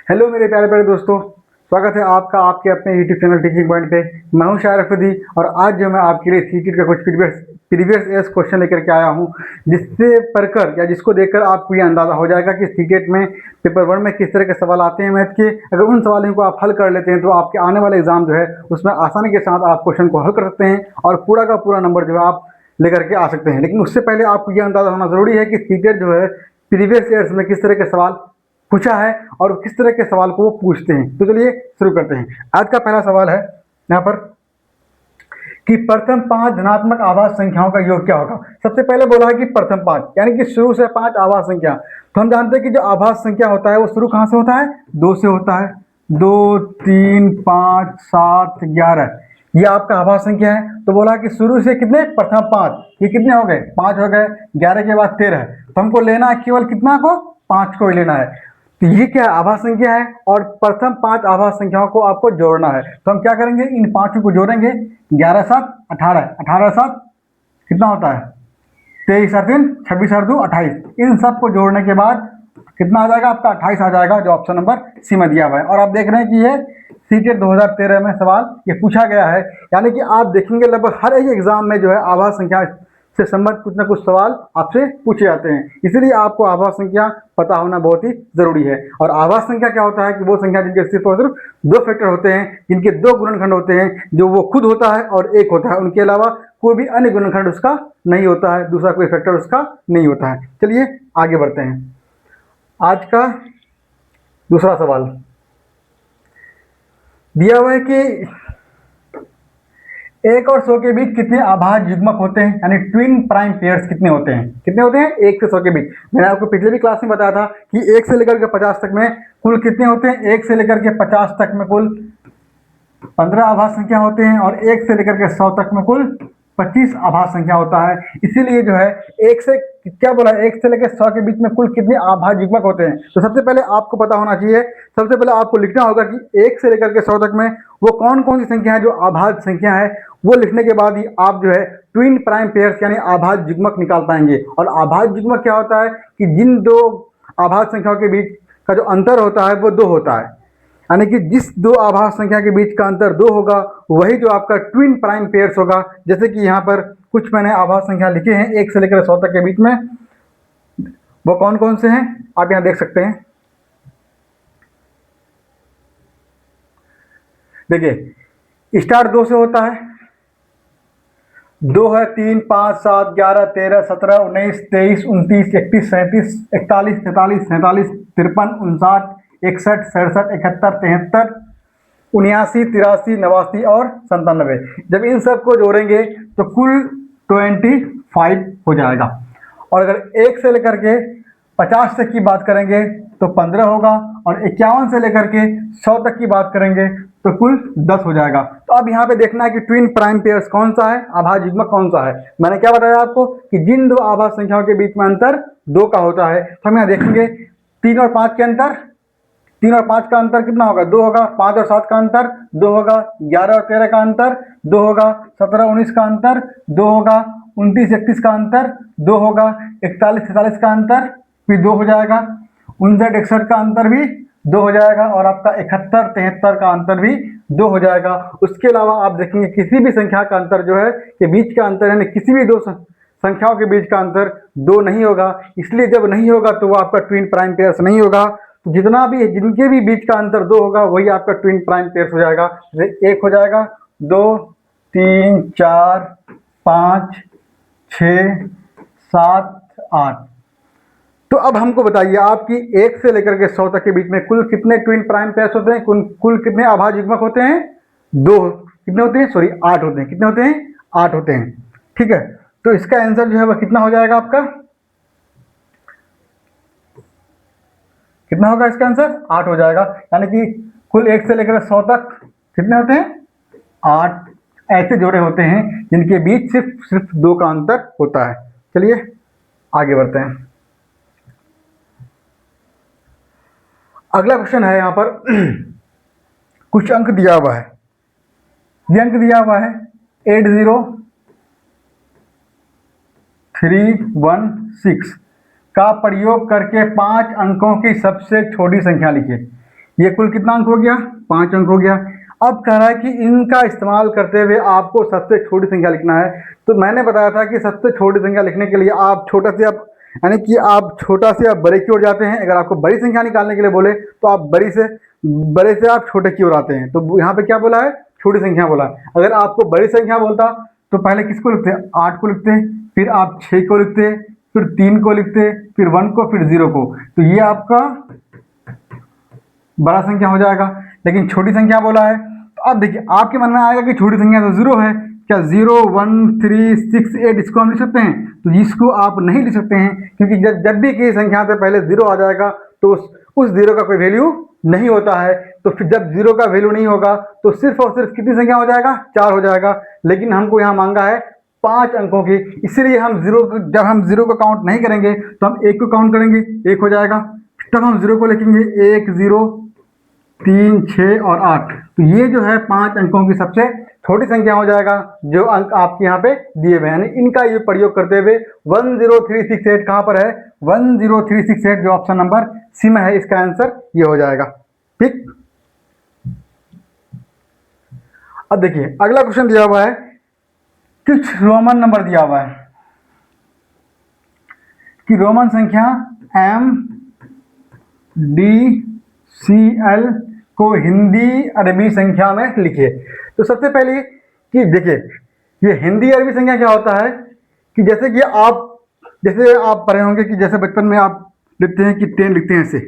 Hello मेरे प्यारे प्यारे दोस्तों, स्वागत है आपका आपके अपने यूट्यूब चैनल टीचिंग पॉइंट पे। मैं हूं शायर अफरीदी और आज जो मैं आपके लिए सीटेट का कुछ प्रीवियस एज क्वेश्चन लेकर के आया हूं, जिससे पढ़कर या जिसको देखकर आपको ये अंदाज़ा हो जाएगा कि सीटेट में पेपर 1 में किस तरह के सवाल आते हैं मैथ के। अगर उन सवालों को आप हल कर लेते हैं तो आपके आने वाले एग्जाम जो है उसमें आसानी के साथ आप क्वेश्चन को हल कर सकते हैं और पूरा का पूरा नंबर जो है आप लेकर के आ सकते हैं। लेकिन उससे पहले आपको ये अंदाज़ा होना ज़रूरी है कि सीटेट जो है प्रीवियस ईयर्स में किस तरह के सवाल पूछा है और किस तरह के सवाल को वो पूछते हैं। तो चलिए शुरू करते हैं। आज का पहला सवाल है यहाँ पर कि प्रथम 5 धनात्मक आभाज्य संख्याओं का योग क्या होगा। सबसे पहले बोला है कि प्रथम 5 यानी कि शुरू से 5 आभाज्य संख्या। तो हम जानते हैं कि जो आभाज्य संख्या होता है वो शुरू कहाँ से होता है, 2 से होता है। 2, 3, 5, 7, 11 ये आपका आभाज्य संख्या है। तो बोला कि शुरू से कितने, प्रथम 5, ये कितने हो गए, 5 हो गए। 11 के बाद 13, तो हमको लेना है केवल कितना को, 5 को ही लेना है। तो ये क्या है, आभाज्य संख्या है और प्रथम 5 आभाज्य संख्याओं को आपको जोड़ना है। तो हम क्या करेंगे, इन 5 को जोड़ेंगे। 11 7 18, 18 7 कितना होता है, 23 और 3 26 और 2 28। इन सब को जोड़ने के बाद कितना आ जाएगा आपका, 28 आ जाएगा, जो ऑप्शन नंबर सी में दिया हुआ है। और आप देख रहे हैं कि ये सीटेट 2013 में सवाल ये पूछा गया है। यानी कि आप देखेंगे लगभग हर एक एग्जाम में जो है आभाज्य संख्या से संबंधित कुछ ना कुछ सवाल आपसे पूछे जाते हैं। इसीलिए आपको आभाज्य संख्या पता होना बहुत ही जरूरी है। और आभाज्य संख्या क्या होता है कि वो संख्या जिनके सिर्फ और सिर्फ 2 फैक्टर होते हैं, जिनके 2 गुणनखंड होते हैं, जो वो खुद होता है और 1 होता है। उनके अलावा कोई भी अन्य गुणनखंड उसका नहीं होता है, दूसरा कोई फैक्टर उसका नहीं होता है। चलिए आगे बढ़ते हैं। आज का दूसरा सवाल दिया हुआ है कि 1 और 100 के बीच कितने आभाज्य युग्मक होते हैं, यानी ट्विन प्राइम पेयर्स कितने होते हैं, कितने होते हैं 1 से 100 के बीच। मैंने आपको पिछले भी क्लास में बताया था कि 1 से लेकर के 50 तक में कुल कितने होते हैं, 1 से लेकर के 50 तक में कुल 15 आभाज्य संख्या होते हैं और 1 से लेकर के 100 तक में कुल 25 आभाज्य संख्या होता है। इसीलिए जो है 1 से क्या बोला, 1 से लेकर 100 के बीच में कुल कितने आभाज्य युग्मक होते हैं। तो सबसे पहले आपको पता होना चाहिए, सबसे पहले आपको लिखना होगा कि 1 से लेकर के 100 तक में वो कौन कौन सी संख्या है जो आभाज्य संख्या है। वो लिखने के बाद ही आप जो है ट्विन प्राइम पेयर्स यानी आभाज्य युग्मक निकाल पाएंगे। और आभाज्य युग्मक क्या होता है कि जिन 2 आभाज्य संख्याओं के बीच का जो अंतर होता है वो 2 होता है। यानी कि जिस 2 आभाज्य संख्या के बीच का अंतर 2 होगा वही जो आपका ट्विन प्राइम पेयर्स होगा। जैसे कि यहाँ पर कुछ मैंने आभाज्य संख्या लिखे हैं 1 से लेकर 100 तक के बीच में, वो कौन कौन से हैं आप यहाँ देख सकते हैं। देखिए स्टार्ट 2 से होता है, 2 है, 3, 5, 7, 11, 13, 17, 19, 23, 29, 31, 37, 41, 43, 47, 53, 59, 61, 67, 71, 73, 79, 83, 89 और 97। जब इन सब को जोड़ेंगे तो कुल 25 हो जाएगा। और अगर 1 से लेकर के 50 तक की बात करेंगे तो 15 होगा और 51 से लेकर के 100 तक की बात करेंगे तो कुल 10 हो जाएगा। तो अब यहाँ पे देखना है कि ट्विन प्राइम पेयर्स कौन सा है, आभाज्य युग्मक कौन सा है। मैंने क्या बताया आपको कि जिन 2 आभाज्य संख्याओं के बीच में अंतर 2 का होता है। तो हम यहाँ देखेंगे 3 और 5 के अंतर, 3 और 5 का अंतर कितना होगा, 2 होगा। 5 और 7 का अंतर 2 होगा। 11 और 13 का अंतर 2 होगा। 17 19 का अंतर 2 होगा। 29 31 का अंतर 2 होगा। 41 46 का अंतर भी 2 हो जाएगा। 59 61 का अंतर भी 2 हो जाएगा और आपका 71 73 का अंतर भी 2 हो जाएगा। उसके अलावा आप देखेंगे किसी भी संख्या का अंतर जो है के बीच का अंतर यानी किसी भी 2 संख्याओं के बीच का अंतर 2 नहीं होगा। इसलिए जब नहीं होगा तो वो आपका ट्विन प्राइम पेयर्स नहीं होगा। तो जितना भी जिनके भी बीच का अंतर 2 होगा वही आपका ट्विन प्राइम पेयर्स हो जाएगा। 1 हो जाएगा, 2 3 4 5 6 7 8। तो अब हमको बताइए आपकी 1 से लेकर के 100 तक के बीच में कुल कितने ट्विन प्राइम पेयर्स होते हैं, कुल कितने आभाज्य युग्मक होते हैं, 2 कितने होते हैं, सॉरी 8 होते हैं। कितने होते हैं, 8 होते हैं। ठीक है, तो इसका आंसर जो है वह कितना हो जाएगा आपका, कितना होगा इसका आंसर, 8 हो जाएगा। यानी कि कुल 1 से लेकर 100 तक कितने होते हैं, 8 ऐसे जोड़े होते हैं जिनके बीच सिर्फ 2 का अंतर होता है। चलिए आगे बढ़ते हैं। अगला क्वेश्चन है यहाँ पर कुछ अंक दिया हुआ है। ये अंक दिया हुआ है 80316 का प्रयोग करके 5 अंकों की सबसे छोटी संख्या लिखिए। ये कुल कितना अंक हो गया, 5 अंक हो गया। अब कह रहा है कि इनका इस्तेमाल करते हुए आपको सबसे छोटी संख्या लिखना है। तो मैंने बताया था कि सबसे छोटी संख्या लिखने के लिए आप छोटा से आप यानी कि आप छोटा से आप बड़े की ओर जाते हैं। अगर आपको बड़ी संख्या निकालने के लिए बोले तो आप बड़े से आप छोटे की ओर आते हैं। तो यहाँ पे क्या बोला है, छोटी संख्या बोला है। अगर आपको बड़ी संख्या बोलता तो पहले किसको लिखते हैं, 8 को लिखते हैं, फिर आप 6 को लिखते, फिर 3 को लिखते, फिर 1 को, फिर 0 को। तो ये आपका बड़ा संख्या हो जाएगा। लेकिन छोटी संख्या बोला है, तो अब देखिए आपके मन में आएगा कि छोटी संख्या तो 0 है, क्या 0 1 3 6 8 इसको हम लिख सकते हैं? तो इसको आप नहीं लिख सकते हैं, क्योंकि जब भी किसी संख्या से पहले 0 आ जाएगा तो उस 0 का कोई वैल्यू नहीं होता है। तो फिर जब 0 का वैल्यू नहीं होगा तो सिर्फ और सिर्फ कितनी संख्या हो जाएगा, 4 हो जाएगा। लेकिन हमको यहाँ मांगा है 5 अंकों की, इसलिए जब हम 0 को काउंट नहीं करेंगे तो हम 1 को काउंट करेंगे, 1 हो जाएगा। तब हम 0 को लिखेंगे 1 0 3 6 और 8। तो ये जो है 5 अंकों की सबसे छोटी संख्या हो जाएगा, जो अंक आपके यहाँ पे दिए हुए हैं। यानी इनका ये प्रयोग करते हुए 10368 कहाँ पर है, 10368 जो ऑप्शन नंबर सी में है, इसका आंसर ये हो जाएगा। ठीक, अब देखिए अगला क्वेश्चन दिया हुआ है, कुछ रोमन नंबर दिया हुआ है कि रोमन संख्या M D C L को हिंदी अरबी संख्या में लिखिए। तो सबसे पहले कि देखिए ये हिंदी अरबी संख्या क्या होता है कि जैसे आप पढ़े होंगे कि जैसे बचपन में आप लिखते हैं कि 10 लिखते हैं ऐसे,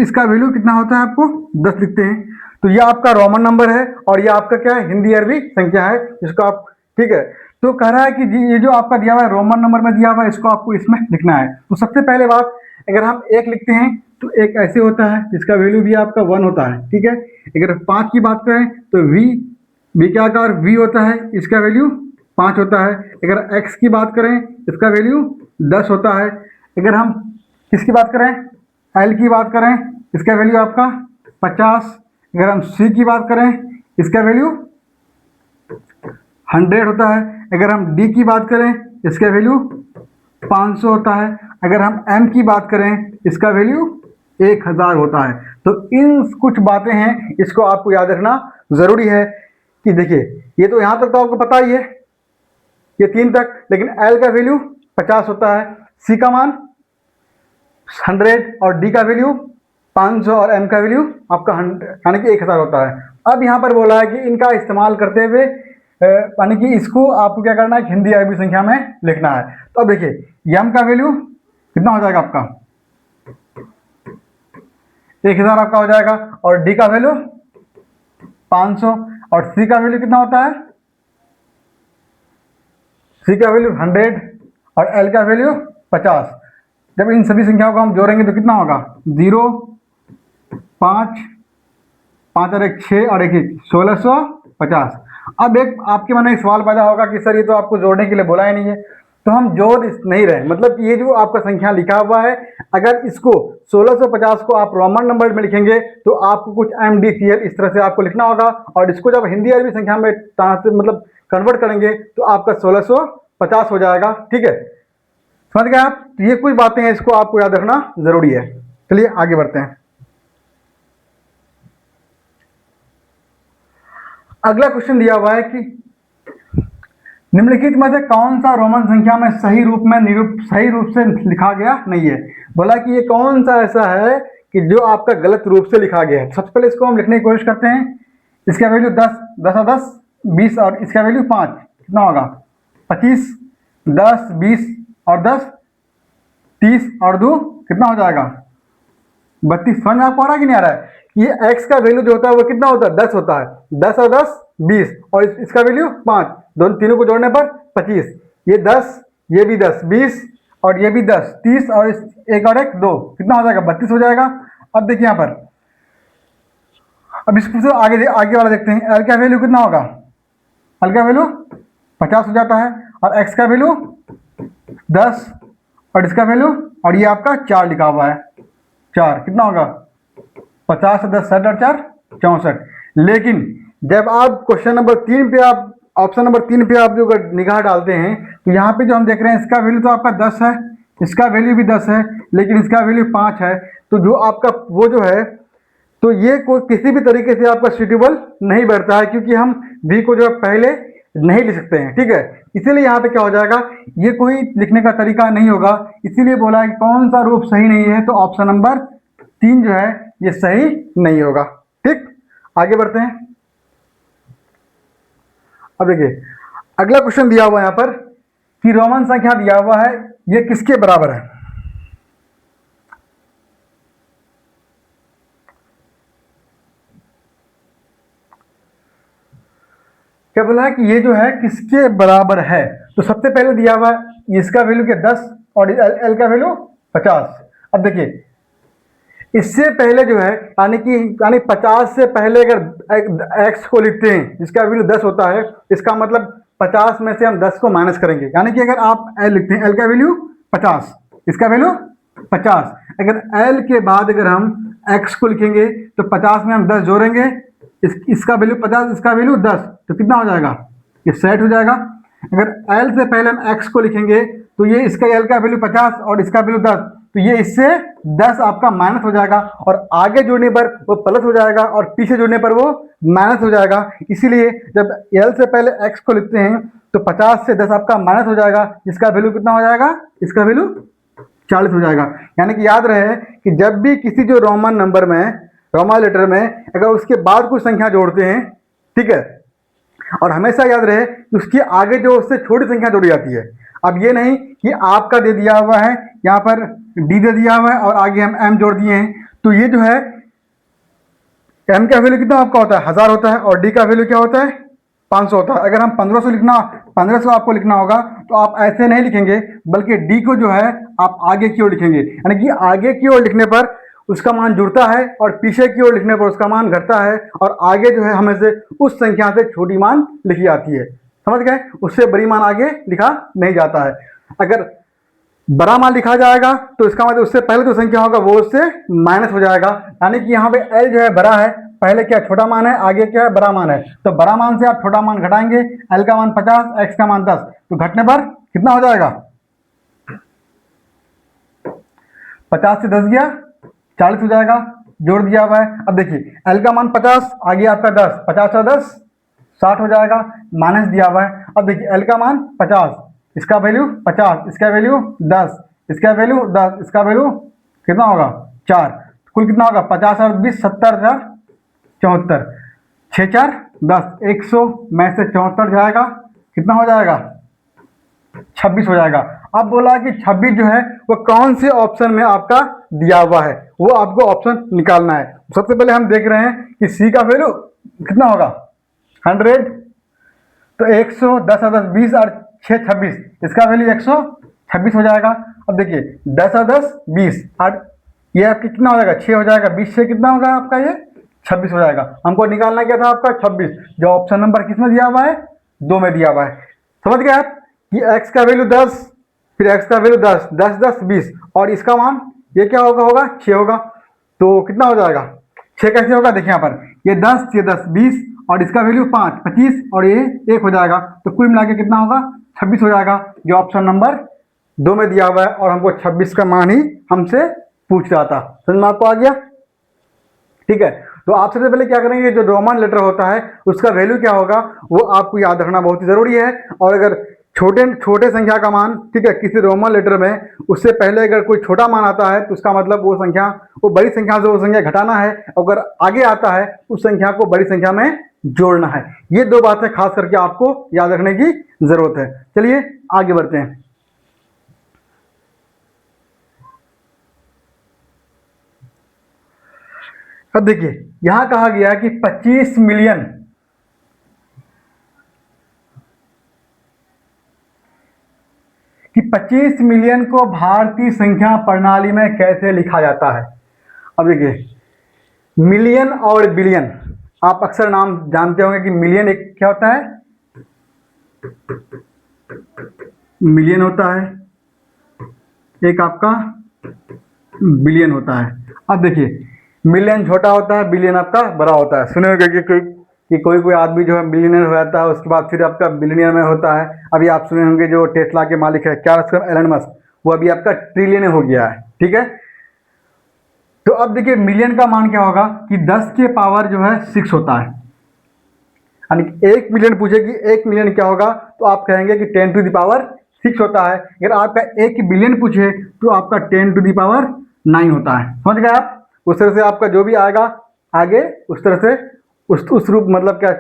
इसका वैल्यू कितना होता है, आपको 10 लिखते हैं। तो ये आपका रोमन नंबर है और ये आपका क्या है, हिंदी अरबी संख्या है, जिसको आप, ठीक है। तो कह रहा है कि जी ये जो आपका दिया हुआ है रोमन नंबर में दिया हुआ है, इसको आपको इसमें लिखना है। तो सबसे पहले बात, अगर हम 1 लिखते हैं तो 1 ऐसे होता है जिसका वैल्यू भी आपका 1 होता है, ठीक है। अगर 5 की बात करें तो वी क्या आकार वी होता है, इसका वैल्यू 5 होता है। अगर x की बात करें इसका वैल्यू 10 होता है। अगर हम किसकी बात करें, l की बात करें, इसका वैल्यू आपका 50। अगर हम c की बात करें इसका वैल्यू 100 होता है। अगर हम d की बात करें इसका वैल्यू 500 होता है। अगर हम m की बात करें इसका वैल्यू 1000 होता है। तो इन कुछ बातें हैं, इसको आपको याद रखना जरूरी है कि देखिए ये तो यहाँ तक तो आपको पता ही है, ये 3 तक। लेकिन L का वैल्यू 50 होता है, C का मान 100 और D का वैल्यू 500 और M का वैल्यू आपका 100 यानी कि 1000 होता है। अब यहाँ पर बोला है कि इनका इस्तेमाल करते हुए यानी कि इसको आपको क्या करना है, हिंदी अरबी संख्या में लिखना है। तो अब देखिए M का वैल्यू कितना हो जाएगा आपका 1000 आपका हो जाएगा, और D का वैल्यू 500 और C का वैल्यू कितना होता है, C का वैल्यू 100 और L का वैल्यू 50। जब इन सभी संख्याओं को हम जोड़ेंगे तो कितना होगा, 0 5 5 और 1 6 और 1 1 1650। अब एक आपके मन में एक सवाल पैदा होगा कि सर ये तो आपको जोड़ने के लिए बोला ही नहीं है, तो हम जोड़ नहीं रहे। मतलब ये जो आपका संख्या लिखा हुआ है, अगर इसको 1650 को आप रोमन नंबर में लिखेंगे तो आपको कुछ MDCL इस तरह से आपको लिखना होगा, और इसको जब हिंदी अरबी संख्या में मतलब कन्वर्ट करेंगे तो आपका 1650 हो जाएगा। ठीक है, समझ गए आप। तो ये कुछ बातें हैं, इसको आपको याद रखना जरूरी है। चलिए आगे बढ़ते हैं। अगला क्वेश्चन दिया हुआ है कि निम्नलिखित में से कौन सा रोमन संख्या में सही रूप से लिखा गया नहीं है। बोला कि ये कौन सा ऐसा है कि जो आपका गलत रूप से लिखा गया है। सबसे पहले इसको हम लिखने की कोशिश करते हैं। इसका वैल्यू 10 10 और 10 20 और इसका वैल्यू 5 कितना होगा 25, 10 20 और 10 30 और 2 कितना हो जाएगा 32। समझ में आपको आ रहा है कि नहीं आ रहा है? ये x का वैल्यू जो होता है वो कितना होता है 10 होता है। 10 और 10 20 और इसका वैल्यू 5, दोनों तीनों को जोड़ने पर 25। ये 10 ये भी 10 20 और ये भी 10 30 और एक और एक 2 कितना हो जाएगा 32 हो जाएगा। अब देखिए यहाँ पर, अब इसको आगे वाला देखते हैं। l का वैल्यू कितना होगा, l का वैल्यू 50 हो जाता है, और x का वैल्यू 10 और इसका वैल्यू, और ये आपका 4 लिखा हुआ है। 4 कितना होगा 50 10 60 और 4 64। लेकिन जब आप क्वेश्चन नंबर 3 पे आप ऑप्शन नंबर 3 पे आप जो निगाह डालते हैं तो यहाँ पे जो हम देख रहे हैं इसका वैल्यू तो आपका 10 है, इसका वैल्यू भी 10 है, लेकिन इसका वैल्यू 5 है। तो जो आपका वो जो है तो ये कोई किसी भी तरीके से आपका सूटेबल नहीं बैठता है, क्योंकि हम भी को जो है पहले नहीं लिख सकते हैं, ठीक है। इसीलिए यहाँ पे क्या हो जाएगा, ये कोई लिखने का तरीका नहीं होगा। इसीलिए बोला है कि कौन सा रूप सही नहीं है, तो ऑप्शन नंबर 3 जो है ये सही नहीं होगा। ठीक, आगे बढ़ते हैं। अब देखिए अगला क्वेश्चन दिया हुआ है यहाँ पर कि रोमन संख्या दिया हुआ है, ये किसके बराबर है। क्या बोला है कि ये जो है किसके बराबर है। तो सबसे पहले दिया हुआ है इसका वैल्यू क्या 10 और एल का वैल्यू 50। अब देखिए इससे पहले जो है यानी 50 से पहले अगर एक्स को लिखते हैं जिसका वैल्यू 10 होता है, इसका मतलब 50 में से हम 10 को माइनस करेंगे। यानी कि अगर आप एल लिखते हैं, एल का वैल्यू 50, इसका वैल्यू 50, अगर एल के बाद अगर हम एक्स को लिखेंगे तो 50 में हम 10 जोड़ेंगे, इसका वैल्यू 50, इसका वैल्यू 10, तो कितना हो जाएगा, ये सेट हो जाएगा। अगर एल से पहले हम एक्स को लिखेंगे तो ये इसका एल का वैल्यू 50 और इसका वैल्यू 10, तो ये इससे 10 आपका माइनस हो जाएगा और आगे जोड़ने पर वो प्लस हो जाएगा और पीछे जोड़ने पर वो माइनस हो जाएगा। इसीलिए जब एल से पहले एक्स को लिखते हैं तो 50 से 10 आपका माइनस हो जाएगा, जिसका वैल्यू कितना हो जाएगा, इसका वैल्यू 40 हो जाएगा। यानी कि याद रहे कि जब भी किसी जो रोमन नंबर में, रोमन लेटर में अगर उसके बाद कुछ संख्या जोड़ते हैं, ठीक है, और हमेशा याद रहे कि उसके आगे जो उससे छोटी संख्या जोड़ी जाती है। अब ये नहीं कि आपका दे दिया हुआ है, यहाँ पर डी दे दिया हुआ है और आगे हम एम जोड़ दिए हैं, तो ये जो है एम का वैल्यू कितना आपका होता है 1000 होता है और डी का वैल्यू क्या होता है 500 होता है। अगर हम 1500 आपको लिखना होगा तो आप ऐसे नहीं लिखेंगे, बल्कि डी को जो है आप आगे की ओर लिखेंगे। यानी कि आगे की ओर लिखने पर उसका मान जुड़ता है और पीछे की ओर लिखने पर उसका मान घटता है और आगे जो है हमें से उस संख्या से छोटी मान लिखी जाती है। समझ गए, उससे बड़ी मान आगे लिखा नहीं जाता है। अगर बड़ा मान लिखा जाएगा तो इसका मतलब उससे पहले जो संख्या होगा वो उससे माइनस हो जाएगा। यानी कि यहाँ पे एल जो है बड़ा है, पहले क्या छोटा मान है, आगे क्या है बड़ा मान है, तो बड़ा मान से आप छोटा मान घटाएंगे, एल का मान 50, एक्स का मान 10, तो घटने पर कितना हो जाएगा 50 से 10 गया 40 हो जाएगा, जोड़ दिया हुआ है। अब देखिए एल का मान 50, आगे आपका 10, 50 और 10 60 हो जाएगा, माइनस दिया हुआ है। अब देखिए एल का मान 50, इसका वैल्यू 50, इसका वैल्यू 10, इसका वैल्यू 10, इसका वैल्यू कितना होगा 4, कुल कितना होगा 50 और 20 70 74, 6 4 10, 100 में से 74 जाएगा, कितना हो जाएगा 26 हो जाएगा। अब बोला कि 26 जो है वो कौन से ऑप्शन में आपका दिया हुआ है, वो आपको ऑप्शन निकालना है। सबसे पहले हम देख रहे हैं कि सी का वैल्यू कितना होगा 100, तो 100 10 और 10 20 और 6 26, इसका वैल्यू 126 हो जाएगा। अब देखिए 10 और 10 20 और ये आपकी कितना हो जाएगा 6 हो जाएगा, 20 से कितना होगा आपका ये 26 हो जाएगा। हमको निकालना क्या था आपका 26, जो ऑप्शन नंबर किसमें दिया हुआ है 2 में दिया हुआ है। समझ गए आप कि x का वैल्यू 10, फिर x का वैल्यू 10 10 10 20 और इसका मान ये क्या होगा 6 होगा, तो कितना हो जाएगा 6 कैसे होगा, देखिए यहाँ पर ये 10 ये 10 20 और इसका वैल्यू 5 25 और ये 1 हो जाएगा, तो कुल मिला के कितना होगा 26 हो जाएगा, जो ऑप्शन नंबर 2 में दिया हुआ है। और हमको 26 का मान ही हमसे पूछ रहा था, समझ में आपको आ गया। ठीक है, तो आप सबसे पहले क्या करेंगे, जो रोमन लेटर होता है उसका वैल्यू क्या होगा वो आपको याद रखना बहुत ही जरूरी है। और अगर छोटे संख्या का मान, ठीक है, किसी रोमन लेटर में उससे पहले अगर कोई छोटा मान आता है तो उसका मतलब वो बड़ी संख्या से वो संख्या घटाना है, अगर आगे आता है उस संख्या को बड़ी संख्या में जोड़ना है। ये 2 बातें खास करके आपको याद रखने की जरूरत है। चलिए आगे बढ़ते हैं। अब देखिए यहां कहा गया कि 25 मिलियन कि 25 मिलियन को भारतीय संख्या प्रणाली में कैसे लिखा जाता है। अब देखिए मिलियन और बिलियन आप अक्सर नाम जानते होंगे कि मिलियन एक क्या होता है, मिलियन होता है, एक आपका बिलियन होता है। अब देखिए मिलियन छोटा होता है, बिलियन आपका बड़ा होता है। सुने होंगे कि कोई आदमी जो है बिलियनर हो जाता है, उसके बाद फिर आपका बिलियनियर में होता है। अभी आप सुने होंगे जो टेस्ला के मालिक है क्या एलन मस्क, वो अभी आपका ट्रिलियनर हो गया है। ठीक है, तो अब देखिए मिलियन का मान क्या होगा कि 10 के पावर जो है 6 होता है, यानी 1 मिलियन पूछे कि 1 मिलियन क्या होगा तो आप कहेंगे कि 10 टू द पावर 6 होता है। अगर आपका 1 बिलियन पूछे तो आपका 10 टू द पावर 9 होता है। समझ गए आप? उस तरह से आपका जो भी आएगा आगे उस तरह से उस रूप मतलब क्या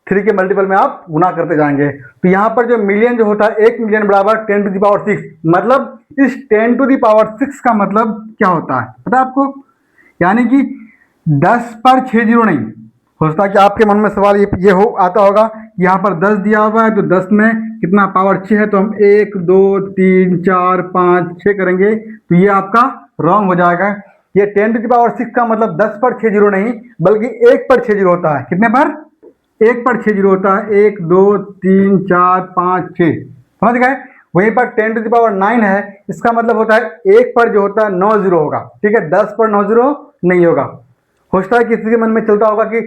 3 के मल्टीपल में आप गुना करते जाएंगे। तो यहाँ पर जो मिलियन जो होता है 1 मिलियन बराबर 10 टू द पावर 6, मतलब इस 10 टू द पावर 6 का मतलब क्या होता है पता है आपको? यानी कि 10 पर 6 जीरो नहीं हो सकता कि आपके मन में सवाल ये हो आता होगा कि यहाँ पर 10 दिया हुआ है तो 10 में कितना पावर 6 है, तो हम 1 2 3 4 5 6 करेंगे तो ये आपका रॉन्ग हो जाएगा। ये 10 टू द पावर 6 का मतलब 10 पर 6 जीरो नहीं बल्कि 1 पर 6 जीरो होता है। कितने पर? 1 पर 6 जीरो होता है। 1 2 3 4 5 6, समझ गए? वहीं पर 10 टू द पावर 9 है, इसका मतलब होता है 1 पर जो होता है 9 जीरो होगा। ठीक है, 10 पर 9 जीरो नहीं होगा। हो सकता है किसी के मन में चलता होगा कि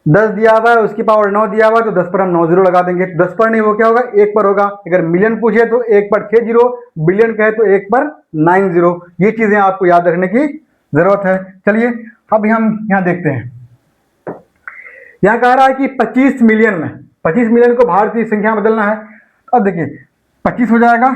10 दिया हुआ है उसकी पावर 9 दिया हुआ है तो 10 पर हम 9 जीरो लगा देंगे। 10 पर नहीं, वो क्या होगा 1 पर होगा। अगर मिलियन पूछे तो 1 पर 6 जीरो, बिलियन कहे तो 1 पर 9 जीरो। ये चीजें आपको याद रखने की जरूरत है। चलिए अब हम यहाँ देखते हैं, यहाँ कह रहा है कि 25 मिलियन में 25 मिलियन को भारतीय संख्या में बदलना है। अब देखिए 25 हो जाएगा।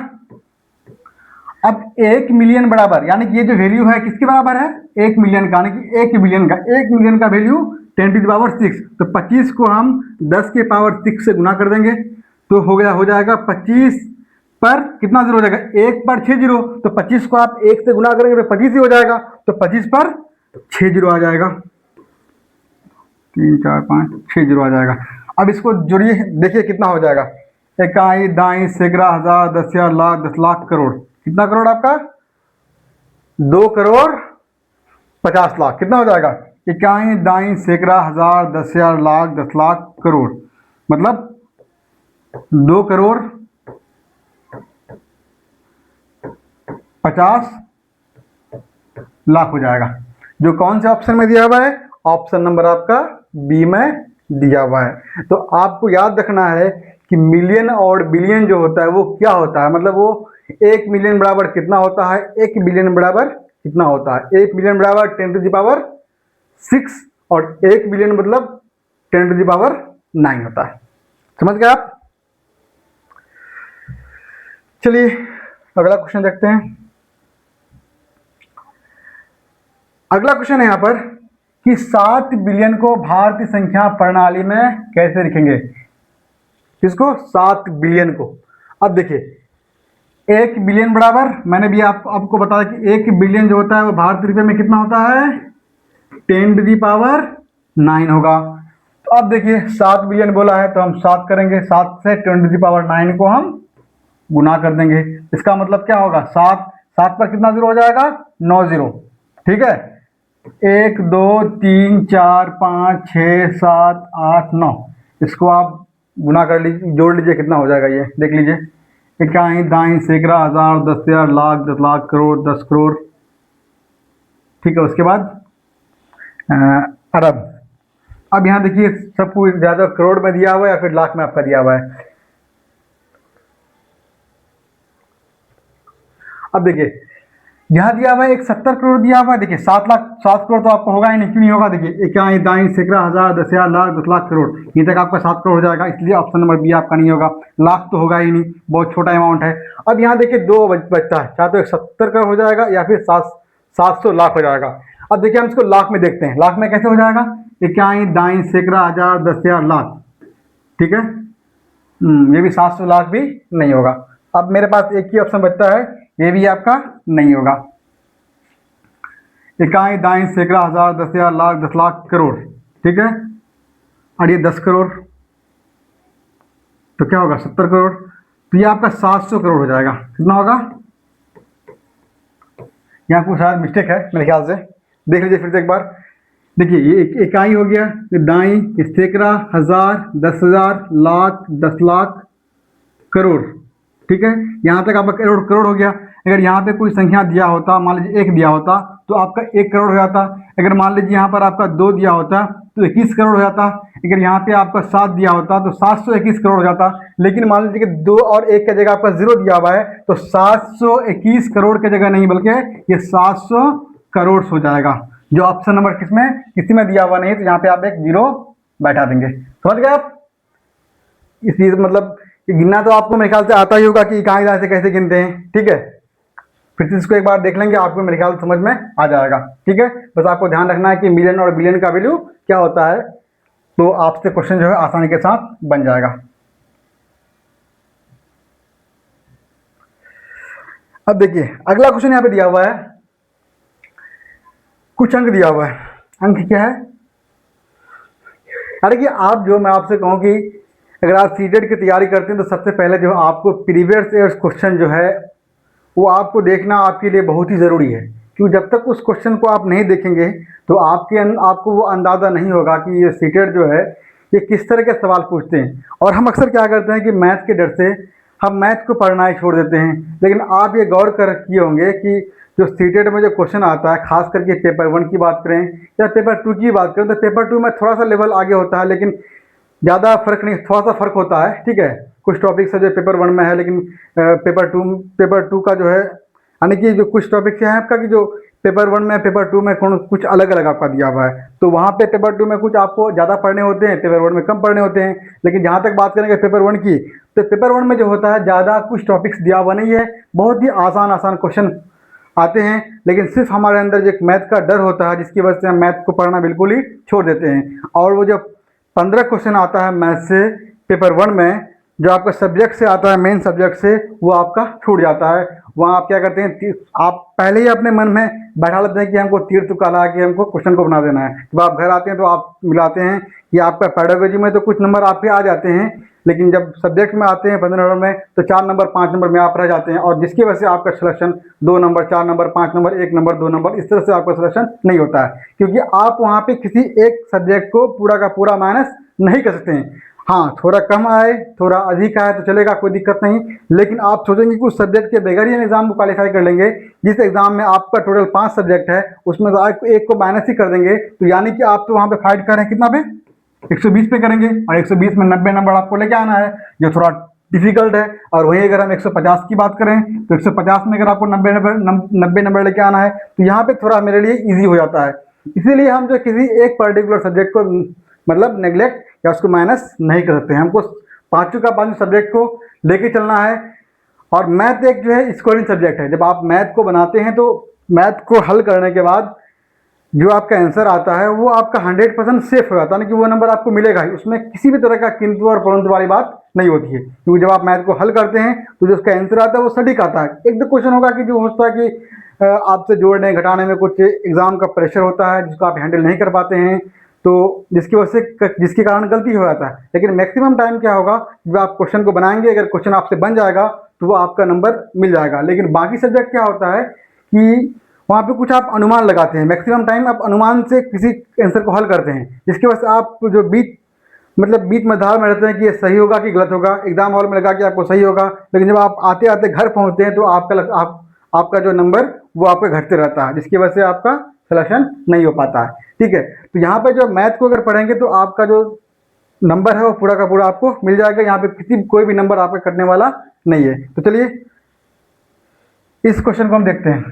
अब 1 मिलियन बराबर, यानी कि ये जो वैल्यू है किसके बराबर है? 1 मिलियन का, यानी कि 1 बिलियन का। 1 मिलियन का वैल्यू 10 टू द पावर 6, तो 25 को हम 10 के पावर 6 से गुना कर देंगे तो हो जाएगा 25 पर कितना जीरो हो जाएगा? 1 पर 6 जीरो, तो 25 को आप 1 से गुना करेंगे तो 25 ही हो जाएगा, तो 25 पर 6 जीरो आ जाएगा। 3 4 5 6 जीरो आ जाएगा। अब इसको जोड़िए, देखिए कितना हो जाएगा। इकाई दाई सैकड़ा हजार 10,000 लाख 10 लाख करोड़। कितना करोड़ आपका? 2 करोड़ 50 लाख। कितना हो जाएगा? इकाई दाई सैकड़ा हजार 10,000 लाख 10 लाख करोड़, मतलब 2 करोड़ 50 लाख हो जाएगा। जो कौन से ऑप्शन में दिया हुआ है? ऑप्शन नंबर आपका बी में दिया हुआ है। तो आपको याद रखना है कि मिलियन और बिलियन जो होता है वो क्या होता है, मतलब वो 1 मिलियन बराबर कितना होता है, 1 बिलियन बराबर कितना होता है। 1 मिलियन बराबर 10 टू द पावर 6 और 1 बिलियन मतलब 10 टू द पावर 9 होता है। समझ गए आप? चलिए अगला क्वेश्चन देखते हैं। अगला क्वेश्चन है यहाँ पर कि 7 बिलियन को भारतीय संख्या प्रणाली में कैसे लिखेंगे? किसको? 7 बिलियन को। अब देखिए 1 बिलियन बराबर, मैंने भी आपको बताया कि 1 बिलियन जो होता है वो भारतीय रुपये में कितना होता है? 10 टू दी पावर 9 होगा। तो अब देखिए 7 बिलियन बोला है तो हम 7 करेंगे, 7 से 10 टू दी पावर 9 को हम गुना कर देंगे। इसका मतलब क्या होगा? 7 पर कितना जीरो हो जाएगा? 9 जीरो। ठीक है, 1 2 3 4 5 6 7 8 9, इसको आप गुना कर लीजिए, जोड़ लीजिए, कितना हो जाएगा ये देख लीजिए। इकाई दाई सैकड़ा हजार 10,000 लाख 10 लाख करोड़ 10 करोड़। ठीक है, उसके बाद अरब। अब यहाँ देखिए सबको ज़्यादा करोड़ में दिया हुआ है या फिर लाख में आपका दिया हुआ है। अब देखिए यहाँ दिया हुआ है एक 70 करोड़ दिया हुआ है। देखिए 7 करोड़ तो आपको होगा ही नहीं, क्यों नहीं होगा? देखिए इकाई दाई सैकड़ा हजार 10,000 लाख 10 लाख करोड़, ये तक आपका 7 करोड़ हो जाएगा, इसलिए ऑप्शन नंबर बी आपका नहीं होगा। लाख तो होगा ही नहीं, बहुत छोटा अमाउंट है। अब यहाँ देखिए 2 बचता है, चाहे तो एक 70 करोड़ हो जाएगा या फिर 700 लाख हो जाएगा। अब देखिए हम इसको लाख में देखते हैं, लाख में कैसे हो जाएगा? इकाई दाई सैकड़ा हजार 10,000 लाख। ठीक है, ये भी 700 लाख भी नहीं होगा। अब मेरे पास एक ही ऑप्शन बचता है, ये भी आपका नहीं होगा। इकाई दाई सैकड़ा हजार 10,000 लाख 10 लाख करोड़। ठीक है, और ये 10 करोड़ तो क्या होगा? 70 करोड़। तो ये आपका 700 करोड़ हो जाएगा। कितना होगा? यहाँ कुछ शायद मिस्टेक है मेरे ख्याल से, देख लीजिए फिर से एक बार। देखिए ये इकाई हो गया, दाई सैकड़ा हजार 10,000 लाख 10 लाख करोड़। ठीक है, यहाँ तक आपका करोड़ हो गया। अगर यहाँ पे कोई संख्या दिया होता, मान लीजिए 1 दिया होता तो आपका 1 करोड़ हो जाता। अगर मान लीजिए यहाँ पर आपका 2 दिया होता तो 21 करोड़ हो जाता। अगर यहाँ पे आपका 7 दिया होता तो 721 करोड़ हो जाता। लेकिन मान लीजिए कि 2 और 1 की जगह आपका 0 दिया हुआ है तो 721 करोड़ की जगह नहीं बल्कि ये 700 करोड़ हो जाएगा। जो ऑप्शन नंबर किसी में दिया हुआ नहीं, तो यहाँ पे आप एक 0 बैठा देंगे। समझ गए आप? इसलिए मतलब गिनना तो आपको मेरे ख्याल से आता ही होगा कि कहाँ से कैसे गिनते हैं। ठीक है, फिर से इसको एक बार देख लेंगे, आपको मेरे ख्याल से समझ में आ जाएगा। ठीक है, बस आपको ध्यान रखना है कि मिलियन और बिलियन का वैल्यू क्या होता है, तो आपसे क्वेश्चन जो है आसानी के साथ बन जाएगा। अब देखिए अगला क्वेश्चन यहाँ पे दिया हुआ है, कुछ अंक दिया हुआ है। अंक क्या है? अरे कि आप जो, मैं आपसे कहूँ कि अगर आप सीटेट की तैयारी करते हैं तो सबसे पहले जो आपको प्रीवियस ईयर्स क्वेश्चन जो है वो आपको देखना आपके लिए बहुत ही ज़रूरी है, क्योंकि जब तक उस क्वेश्चन को आप नहीं देखेंगे तो आपको वो अंदाज़ा नहीं होगा कि ये सीटेट जो है ये किस तरह के सवाल पूछते हैं। और हम अक्सर क्या करते हैं कि मैथ के डर से हम मैथ को पढ़ना ही छोड़ देते हैं। लेकिन आप ये गौर कर किए होंगे कि जो सीटेट में जो क्वेश्चन आता है, खास करके पेपर 1 की बात करें या पेपर 2 की बात करें, तो पेपर 2 में थोड़ा सा लेवल आगे होता है, लेकिन ज़्यादा फर्क नहीं, थोड़ा सा फर्क होता है। ठीक है, कुछ टॉपिक्स है जो पेपर 1 में है, लेकिन पेपर टू का जो है, यानी कि जो कुछ टॉपिक्स हैं आपका कि जो पेपर 1 में पेपर 2 में कुछ अलग अलग आपका दिया हुआ है, तो वहाँ पे पेपर 2 में कुछ आपको ज़्यादा पढ़ने होते हैं, पेपर 1 में कम पढ़ने होते हैं। लेकिन जहाँ तक बात करेंगे पेपर 1 की, तो पेपर 1 में जो होता है ज़्यादा कुछ टॉपिक्स दिया हुआ नहीं है, बहुत ही आसान क्वेश्चन आते हैं। लेकिन सिर्फ हमारे अंदर जो एक मैथ का डर होता है, जिसकी वजह से हम मैथ को पढ़ना बिल्कुल ही छोड़ देते हैं। और वो जो 15 क्वेश्चन आता है मैथ से पेपर 1 में, जो आपका सब्जेक्ट से आता है, मेन सब्जेक्ट से, वो आपका छूट जाता है। वहाँ आप क्या करते हैं, आप पहले ही अपने मन में बैठा लेते हैं कि हमको तीर तुक्का लगा के हमको क्वेश्चन को बना देना है। जब आप घर आते हैं तो आप मिलाते हैं कि आपका पेडागोजी में तो कुछ नंबर आपके आ जाते हैं, लेकिन जब सब्जेक्ट में आते हैं 15 नंबर में, तो 4 नंबर 5 नंबर में आप रह जाते हैं, और जिसकी वजह से आपका selection 2 number 4 number 5 number 1 number 2 number इस तरह से आपका सिलेक्शन नहीं होता है, क्योंकि आप वहाँ पे किसी एक सब्जेक्ट को पूरा का पूरा माइनस नहीं कर सकते हैं। हाँ, थोड़ा कम आए थोड़ा अधिक आए तो चलेगा, कोई दिक्कत नहीं, लेकिन आप सोचेंगे कि उस सब्जेक्ट के बगैर ही एग्जाम को क्वालिफाई कर लेंगे। जिस एग्जाम में आपका टोटल 5 सब्जेक्ट है, उसमें तो आप एक को माइनस ही कर देंगे, तो यानी कि आप तो वहाँ पे फाइट कर रहे हैं कितना पे, 120 पे करेंगे, और 120 में 90 नंबर आपको लेके आना है, जो थोड़ा डिफिकल्ट है। और वहीं अगर हम 150 की बात करें तो 150 में अगर आपको 90 नंबर लेके आना है, तो यहाँ पे थोड़ा मेरे लिए ईजी हो जाता है। इसीलिए हम जो किसी एक पर्टिकुलर सब्जेक्ट को मतलब नेग्लेक्ट या उसको माइनस नहीं कर सकते हैं, हमको पाँचों का पाँचों सब्जेक्ट को लेके चलना है। और मैथ एक जो है स्कोरिंग सब्जेक्ट है, जब आप मैथ को बनाते हैं तो मैथ को हल करने के बाद जो आपका आंसर आता है वो आपका 100% सेफ हो जाता है, ना कि वो नंबर आपको मिलेगा ही, उसमें किसी भी तरह का किंतु और परंतु वाली बात नहीं होती है। क्योंकि जब आप मैथ को हल करते हैं तो जो उसका आंसर आता है वो सटीक आता है। एक दो क्वेश्चन होगा कि जो होता है कि आपसे जोड़ने घटाने में कुछ एग्जाम का प्रेशर होता है जिसको आप हैंडल नहीं कर पाते हैं, तो जिसके कारण गलती हो जाता है। लेकिन मैक्सिमम टाइम क्या होगा, जब आप क्वेश्चन को बनाएंगे, अगर क्वेश्चन आपसे बन जाएगा तो वो आपका नंबर मिल जाएगा। लेकिन बाकी सब्जेक्ट क्या होता है कि वहाँ पे कुछ आप अनुमान लगाते हैं, मैक्सिमम टाइम आप अनुमान से किसी आंसर को हल करते हैं, जिसकी वजह से आप जो बीच मझधार में रहते हैं कि ये सही होगा कि गलत होगा। एग्जाम हॉल में लगा कि आपको सही होगा, लेकिन जब आप आते आते घर पहुँचते हैं तो आपका जो नंबर वो आपका घटते रहता है, जिसकी वजह से आपका सिलेक्शन नहीं हो पाता है। ठीक है, तो यहाँ पे जो मैथ को अगर पढ़ेंगे तो आपका जो नंबर है वो पूरा का पूरा आपको मिल जाएगा, यहाँ पे कोई भी नंबर आपका कटने वाला नहीं है। तो चलिए इस क्वेश्चन को हम देखते हैं।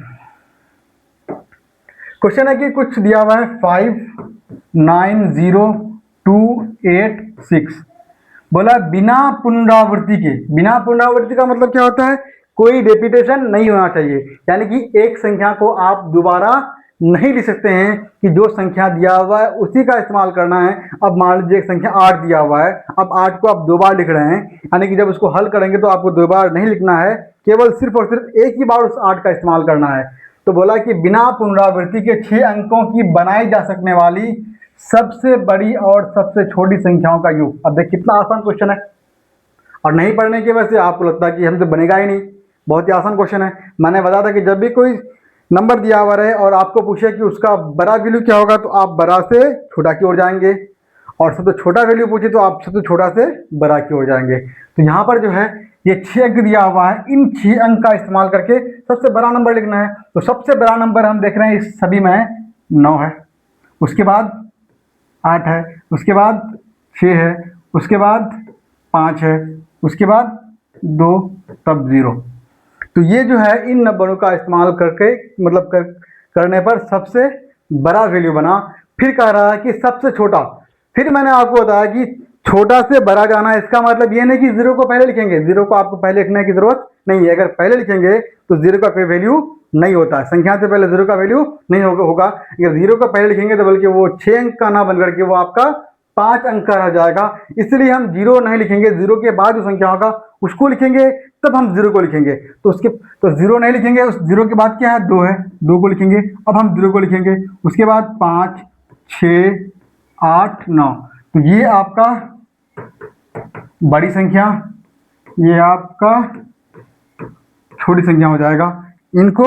क्वेश्चन है कि कुछ दिया हुआ है 590286, बोला बिना पुनरावृत्ति का मतलब क्या होता है, कोई रेपिटेशन नहीं होना चाहिए, यानी कि एक संख्या को आप दोबारा नहीं लिख सकते हैं कि जो संख्या दिया हुआ है उसी का इस्तेमाल करना है। अब मान लीजिए एक संख्या 8 दिया हुआ है, अब 8 को आप 2 बार लिख रहे हैं, यानी कि जब उसको हल करेंगे तो आपको 2 बार नहीं लिखना है, केवल सिर्फ और सिर्फ एक ही बार उस 8 का इस्तेमाल करना है। तो बोला कि बिना पुनरावृत्ति के 6 अंकों की बनाई जा सकने वाली सबसे बड़ी और सबसे छोटी संख्याओं का योग। अब देख कितना आसान क्वेश्चन है, और नहीं पढ़ने की वजह से आपको लगता है कि हमसे बनेगा ही नहीं। बहुत ही आसान क्वेश्चन है। मैंने बताया था कि जब भी कोई नंबर दिया हुआ रहे और आपको पूछे कि उसका बड़ा वैल्यू क्या होगा, तो आप बड़ा से छोटा की ओर जाएंगे, और सबसे छोटा वैल्यू पूछे तो आप सबसे छोटा से बड़ा की ओर जाएंगे। तो यहाँ पर जो है ये 6 अंक दिया हुआ है, इन 6 अंक का इस्तेमाल करके सबसे बड़ा नंबर लिखना है। तो सबसे बड़ा नंबर हम देख रहे हैं इस सभी में 9 है, उसके बाद 8 है, उसके बाद 6 है, उसके बाद 5 है, उसके बाद 2, तब 0। तो ये जो है इन नंबरों का इस्तेमाल करके करने पर सबसे बड़ा वैल्यू बना, फिर कह रहा है कि सबसे छोटा। फिर मैंने आपको बताया कि छोटा से बड़ा जाना, इसका मतलब ये नहीं कि जीरो को पहले लिखेंगे, जीरो को आपको पहले लिखने की जरूरत नहीं है। अगर पहले लिखेंगे तो जीरो का कोई वैल्यू नहीं होता है, संख्या से पहले जीरो का वैल्यू नहीं होगा। अगर जीरो को पहले लिखेंगे तो बल्कि वो 6 अंक का ना बनकर के वो आपका 5 अंक का रह जाएगा। इसलिए हम जीरो नहीं लिखेंगे, जीरो के बाद जो संख्या होगा उसको लिखेंगे, तब हम जीरो को लिखेंगे। तो जीरो नहीं लिखेंगे, उस जीरो के बाद क्या है, 2 है, 2 को लिखेंगे। अब हम जीरो को लिखेंगे, उसके बाद 5, 6, 8, 9। तो ये आपका बड़ी संख्या, ये आपका छोटी संख्या हो जाएगा। इनको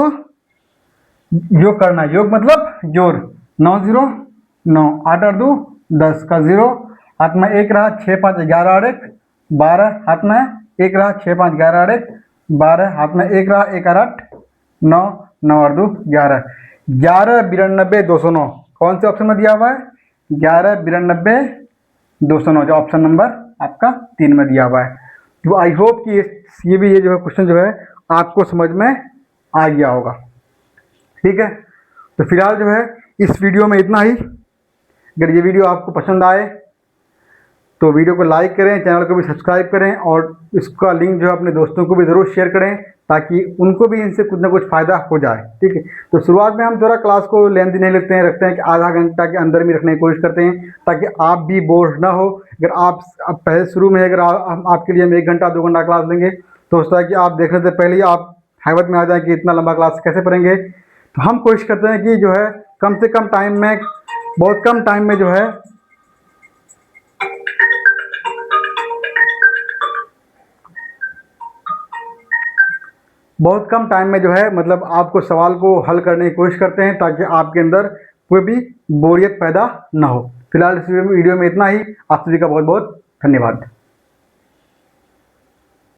योग करना है, योग मतलब जोड़। 9 0 9, 8 8 2 10 का 0, हाथ में 1 रहा, 6 5 11 8 1 12, हाथ में 1 रहा, 6 5 11 8 1 12, हाथ में 1 रहा, 1 8 9 9 और 2 11। 11 92 209 कौन से ऑप्शन में दिया हुआ है, 11 92 209 जो ऑप्शन नंबर आपका 3 में दिया हुआ है। तो आई होप कि ये जो है क्वेश्चन जो है आपको समझ में आ गया होगा। ठीक है, तो फिलहाल जो है इस वीडियो में इतना ही। अगर ये वीडियो आपको पसंद आए तो वीडियो को लाइक करें, चैनल को भी सब्सक्राइब करें और इसका लिंक जो है अपने दोस्तों को भी ज़रूर शेयर करें ताकि उनको भी इनसे कुछ ना कुछ फ़ायदा हो जाए। ठीक है, तो शुरुआत में हम थोड़ा क्लास को लेंथी नहीं रखते हैं कि आधा घंटा के अंदर में रखने की कोशिश करते हैं ताकि आप भी बोर ना हो। अगर आप पहले शुरू में अगर हम आपके लिए हम 1 घंटा 2 घंटा क्लास लेंगे तो होता है कि आप देखने से पहले ही आप हैबत में आ जाए कि इतना लंबा क्लास कैसे पढ़ेंगे। तो हम कोशिश करते हैं कि जो है कम से कम टाइम में, बहुत कम टाइम में जो है मतलब आपको सवाल को हल करने की कोशिश करते हैं ताकि आपके अंदर कोई भी बोरियत पैदा ना हो। फिलहाल इस वीडियो में इतना ही। आप सभी का बहुत बहुत धन्यवाद।